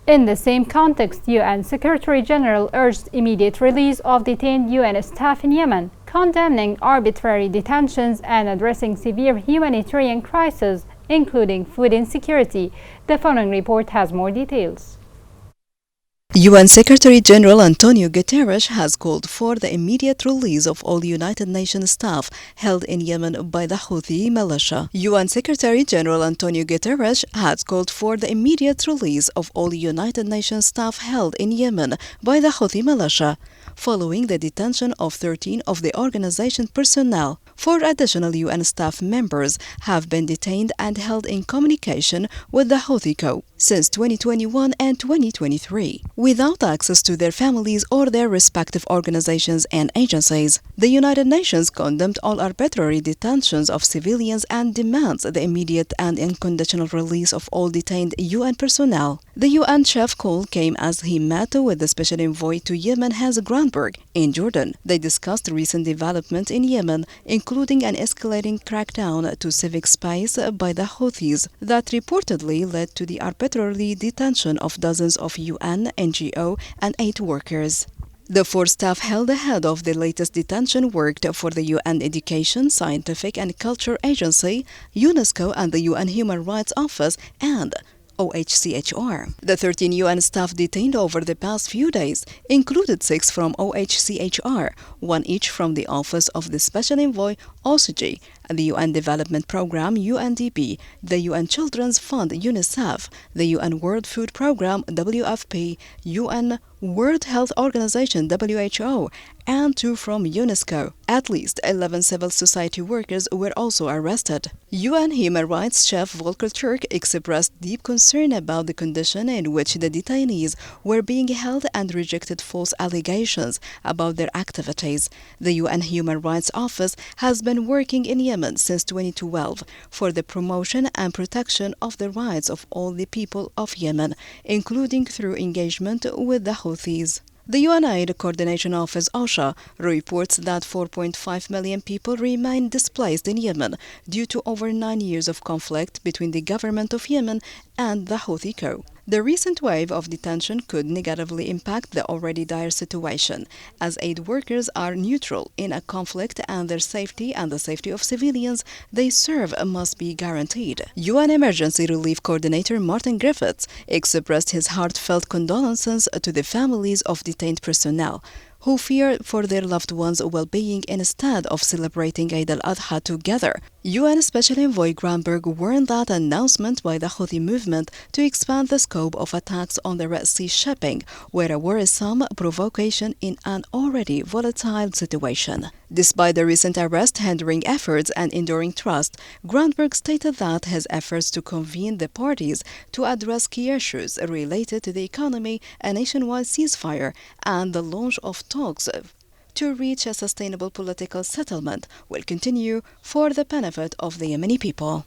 In the same context, UN Secretary-General urged immediate release of detained UN staff in Yemen, condemning arbitrary detentions and addressing severe humanitarian crises, including food insecurity. The following report has more details. UN Secretary-General Antonio Guterres has called for the immediate release of all United Nations staff held in Yemen by the Houthi militia. UN Secretary-General Antonio Guterres has called for the immediate release of all United Nations staff held in Yemen by the Houthi militia, following the detention of 13 of the organization's personnel. 4 additional UN staff members have been detained and held in communication with the Houthi coup since 2021 and 2023, without access to their families or their respective organizations and agencies. The United Nations condemned all arbitrary detentions of civilians and demands the immediate and unconditional release of all detained UN personnel. The UN chief call came as he met with the Special Envoy to Yemen, Hans Grundberg, in Jordan. They discussed recent developments in Yemen, including an escalating crackdown to civic space by the Houthis that reportedly led to the arbitrary detention of dozens of UN, NGO, and aid workers. The 4 staff held ahead of the latest detention worked for the UN Education, Scientific and Culture Agency, UNESCO, and the UN Human Rights Office, and OHCHR. The 13 UN staff detained over the past few days included 6 from OHCHR, 1 each from the Office of the Special Envoy, OSCE, the UN Development Programme, UNDP, the UN Children's Fund, UNICEF, the UN World Food Programme, WFP, UN World Health Organization, WHO, and 2 from UNESCO. At least 11 civil society workers were also arrested. UN Human Rights Chief Volker Turk expressed deep concern about the condition in which the detainees were being held and rejected false allegations about their activities. The UN Human Rights Office has been working in Yemen since 2012 for the promotion and protection of the rights of all the people of Yemen, including through engagement with the Houthis. The UN Aid Coordination Office OSHA reports that 4.5 million people remain displaced in Yemen due to over 9 years of conflict between the government of Yemen and the Houthi coup. The recent wave of detention could negatively impact the already dire situation, as aid workers are neutral in a conflict and their safety and the safety of civilians they serve must be guaranteed. UN Emergency Relief Coordinator Martin Griffiths expressed his heartfelt condolences to the families of detained personnel who fear for their loved ones' well-being instead of celebrating Eid al-Adha together. UN Special Envoy Grundberg warned that announcement by the Houthi movement to expand the scope of attacks on the Red Sea shipping were a worrisome provocation in an already volatile situation. Despite the recent arrest hindering efforts and enduring trust, Grundberg stated that his efforts to convene the parties to address key issues related to the economy, a nationwide ceasefire, and the launch of talks to reach a sustainable political settlement will continue for the benefit of the Yemeni people.